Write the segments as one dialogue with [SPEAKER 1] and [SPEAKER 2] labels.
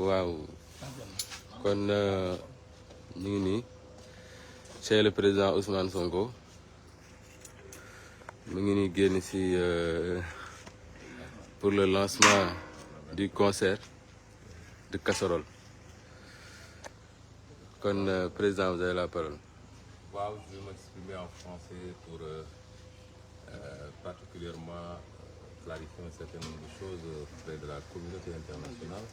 [SPEAKER 1] waaw kon ñu ngi nii chez le président Ousmane Sonko mu ngi nii génn ci pour le lancement du concert de casserole kon président vous avez la parole.
[SPEAKER 2] Waaw, je vais m'exprimer en français pour particulièrement clarifier un certain nombre de choses auprès de la communauté internationale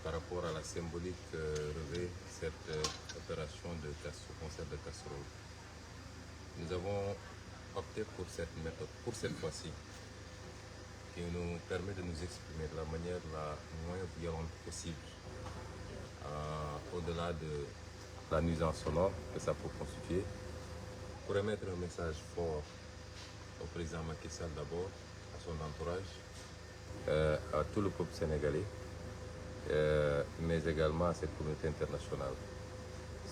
[SPEAKER 2] par rapport à la symbolique revêt cette opération de concert de casserole. Nous avons opté pour cette méthode, pour cette fois-ci, qui nous permet de nous exprimer de la manière la moins violente possible, au-delà de la nuisance sonore que ça peut constituer, pour émettre un message fort au président Macky Sall d'abord, à son entourage, à tout le peuple sénégalais, mais également à cette communauté internationale.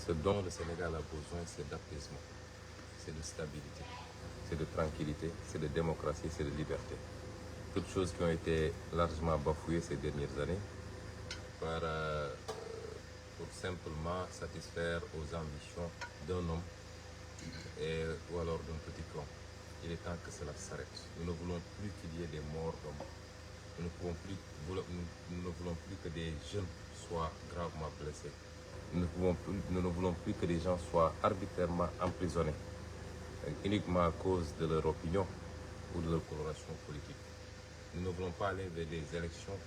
[SPEAKER 2] Ce dont le Sénégal a besoin, c'est d'apaisement, c'est de stabilité, c'est de tranquillité, c'est de démocratie, c'est de liberté. Toutes choses qui ont été largement bafouées ces dernières années pour simplement satisfaire aux ambitions d'un homme ou alors d'un petit clan. Il est temps que cela s'arrête. Nous ne voulons plus qu'il y ait des morts d'hommes. Nous ne voulons plus que des jeunes soient gravement blessés. Nous ne voulons plus que des gens soient arbitrairement emprisonnés, uniquement à cause de leur opinion ou de leur coloration politique. Nous ne voulons pas aller vers des élections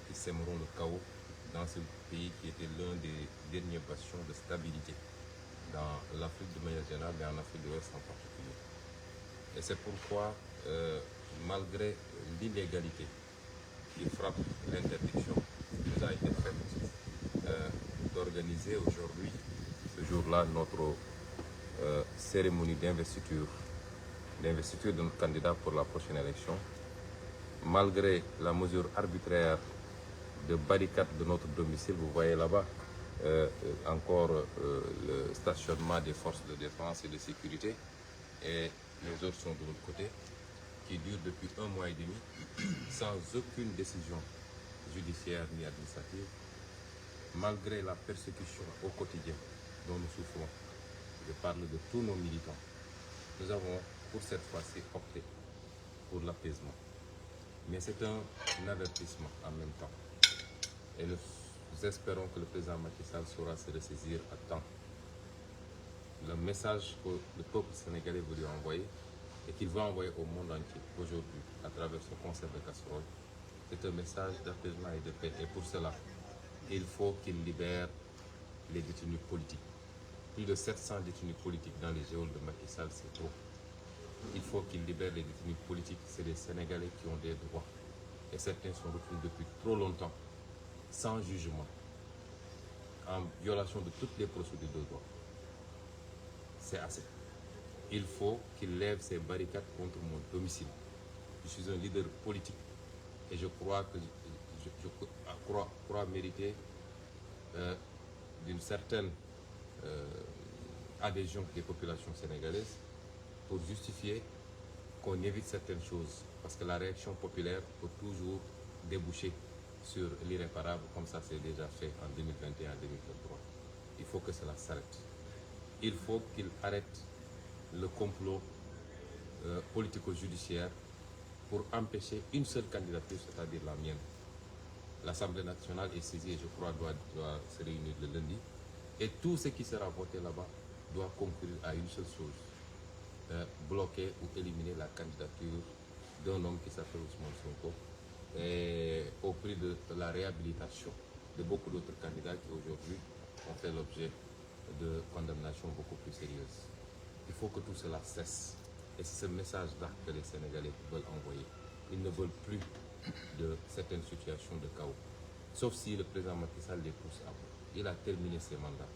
[SPEAKER 2] qui sèmeront le chaos dans ce pays qui était l'un des derniers bastions de stabilité dans l'Afrique de manière générale et en Afrique de l'Ouest en particulier. Et c'est pourquoi, malgré l'illégalité qui frappe l'interdiction qui nous a été faite d'organiser aujourd'hui, ce jour-là, notre cérémonie d'investiture de notre candidat pour la prochaine élection, malgré la mesure arbitraire de barricade de notre domicile, vous voyez là-bas encore le stationnement des forces de défense et de sécurité, et les autres sont de l'autre côté, qui dure depuis 1 mois et demi, sans aucune décision judiciaire ni administrative, malgré la persécution au quotidien dont nous souffrons. Je parle de tous nos militants. Nous avons, pour cette fois-ci, opté pour l'apaisement. Mais c'est un avertissement en même temps. Et nous espérons que le président Macky Sall saura se ressaisir à temps. Le message que le peuple sénégalais veut lui envoyer et qu'il veut envoyer au monde entier aujourd'hui à travers ce concert de casserole, c'est un message d'apaisement et de paix. Et pour cela, il faut qu'il libère les détenus politiques. Plus de 700 détenus politiques dans les geôles de Macky Sall, c'est trop. Il faut qu'il libère les détenus politiques. C'est des Sénégalais qui ont des droits. Et certains sont retenus depuis trop longtemps, sans jugement, en violation de toutes les procédures de droit. C'est assez. Il faut qu'il lève ses barricades contre mon domicile. Je suis un leader politique et je crois que je crois mériter d'une certaine adhésion des populations sénégalaises pour justifier qu'on évite certaines choses, parce que la réaction populaire peut toujours déboucher sur l'irréparable, comme ça c'est déjà fait en 2021 et 2023. Il faut que cela s'arrête. Il faut qu'il arrête le complot politico-judiciaire pour empêcher une seule candidature, c'est-à-dire la mienne. L'Assemblée nationale est saisie et je crois doit se réunir le lundi. Et tout ce qui sera voté là-bas doit conclure à une seule chose, bloquer ou éliminer la candidature d'un homme qui s'appelle Ousmane Sonko, et au prix de la réhabilitation de beaucoup d'autres candidats qui aujourd'hui ont fait l'objet de condamnations beaucoup plus sérieuses. Il faut que tout cela cesse. Et c'est ce message-là que les Sénégalais veulent envoyer. Ils ne veulent plus de certaines situations de chaos. Sauf si le président Macky Sall les pousse à bout. Il a terminé ses mandats.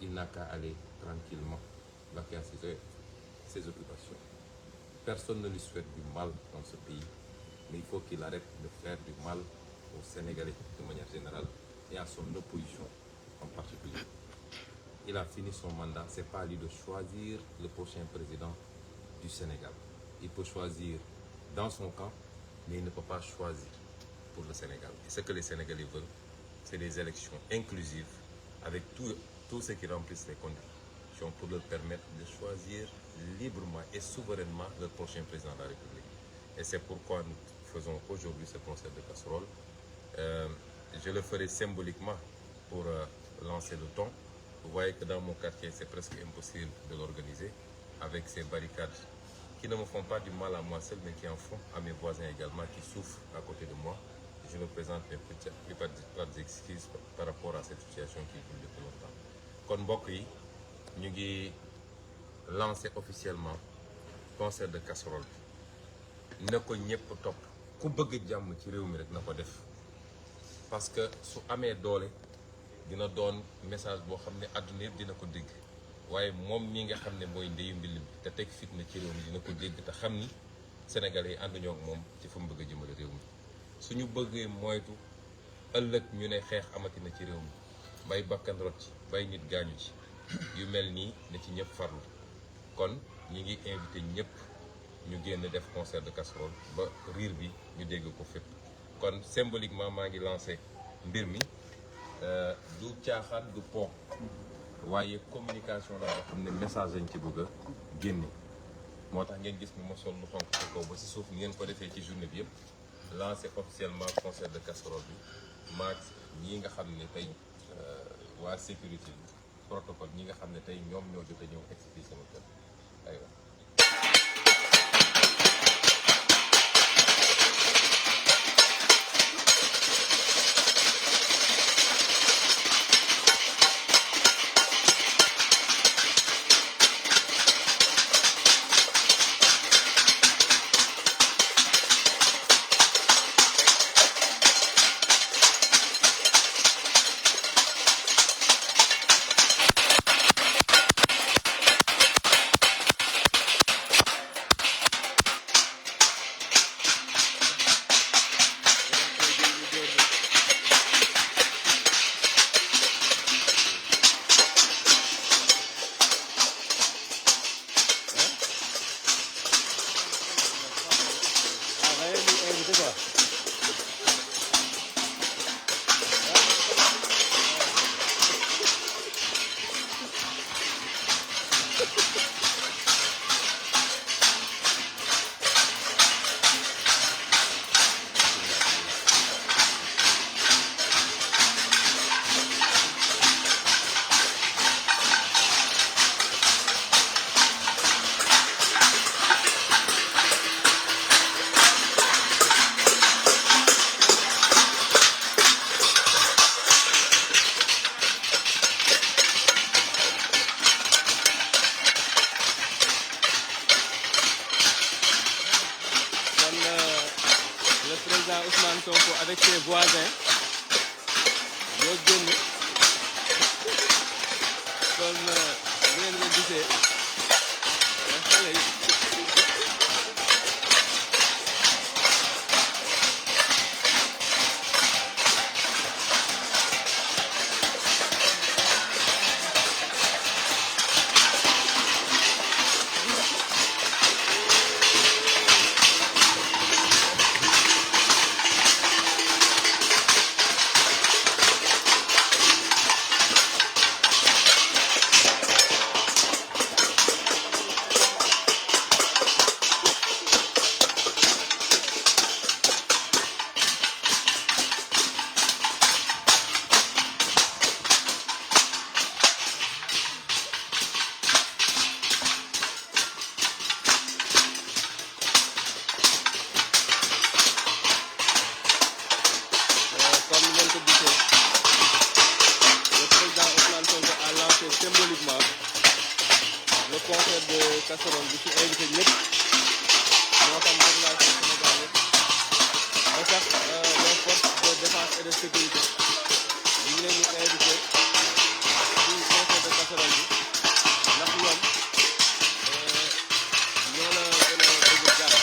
[SPEAKER 2] Il n'a qu'à aller tranquillement vaquer à ses occupations. Personne ne lui souhaite du mal dans ce pays, mais il faut qu'il arrête de faire du mal aux Sénégalais de manière générale et à son opposition en particulier. Il a fini son mandat, ce n'est pas à lui de choisir le prochain président du Sénégal. Il peut choisir dans son camp mais il ne peut pas choisir pour le Sénégal. Et ce que les Sénégalais veulent, c'est des élections inclusives avec tous ceux qui remplissent les conditions pour leur permettre de choisir librement et souverainement leur prochain président de la République. Et c'est pourquoi nous faisons aujourd'hui ce concert de casserole. Je le ferai symboliquement pour lancer le ton. Vous voyez que dans mon quartier, c'est presque impossible de l'organiser avec ces barricades qui ne me font pas du mal à moi seul, mais qui en font à mes voisins également qui souffrent à côté de moi. Je me présente mes plupart des excuses par rapport à cette situation qui dure depuis longtemps. Kon mbokk yi ñu ngi lancé officiellement concert de casserole bi na ko ñëpp topp ku bëgg jàmm ci réew mi rek na ko def parce que su amee doole dina doon message boo xam ne àdduna yëpp dina ko dégg waaye moom mii nga xam ne mooy ndeyu mbill bi te teg fitna ci réew mi dina ko dégg te xam ni Sénégalais yi ànduñoo ak moom ci fa mu bëgg a jëmale réew mi suñu bëggee moytu ëllëg ñu ne xeex amatina ci réew mi bay bakkan rot ci bay nit gaañu ci yu mel nii ne ci ñëpp farlu kon ñi ngi invité ñëpp ñu génn def concert de casserole ba riir bi ñu dégg ko fépp kon symboliquement maa ngi lancé mbir mi du caaxaan du po waaye communication la boo xam ne message lañ ci bëgg a génne moo tax ngeen gis ni ma sol lu xonk ci kaw ba si suuf ngeen ko defee ci journée bi yëpp lancé officiellement concert de casserole bi maag ñi nga xam ne tey waa sécurité bi protocole ñi nga xam ne tey ñoom ñoo jot a ñëw expliqué sama kër aywa.
[SPEAKER 3] Ousmane Sonko avec ses voisins ñoo génn kon ngeen leen gisee xale yi symboliquement le concert de casserole bi ci invité ñëpp ñoo xam population Sénégal yëpp ba sax les forces de défense et de sécurité ñu ngi leen di invité ci concert de casserole bi ndax ñoom ñoo la gën a bëgg jàpp.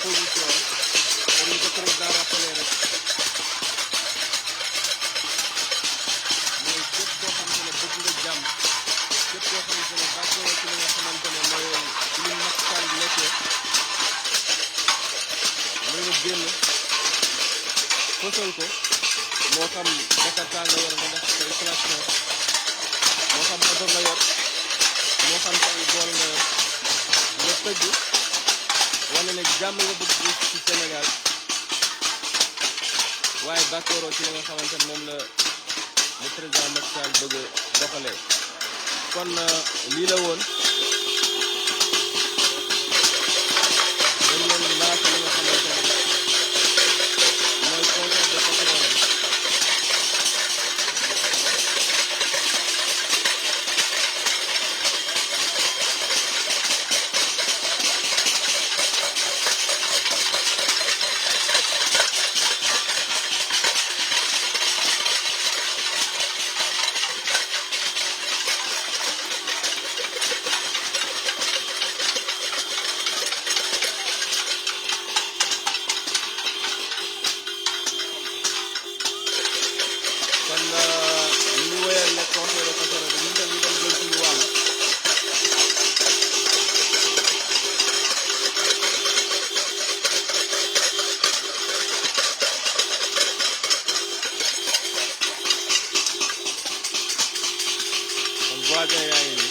[SPEAKER 3] position comme ni ko président rappelé rek mooy képp koo xamante ne bëgg nga jàmm képp koo xamante ne d'accord ci li nga xamante ne mooy ci li Macky Sall nekkee mën nga génn fësal ko moo xam Jakarta nga yor nga def say klaxon moo xam oto nga yor moo xam tay bool nga yor nga tëgg wane ne jàmm nga bëgg ci Sénégal waaye d'accord ci li nga xamante ne moom la le président Macky Sall bëgg doxalee kon lii la woon dañ leen laata li nga xamante ne mooy concert de casserole bi voisin yaa ngi nii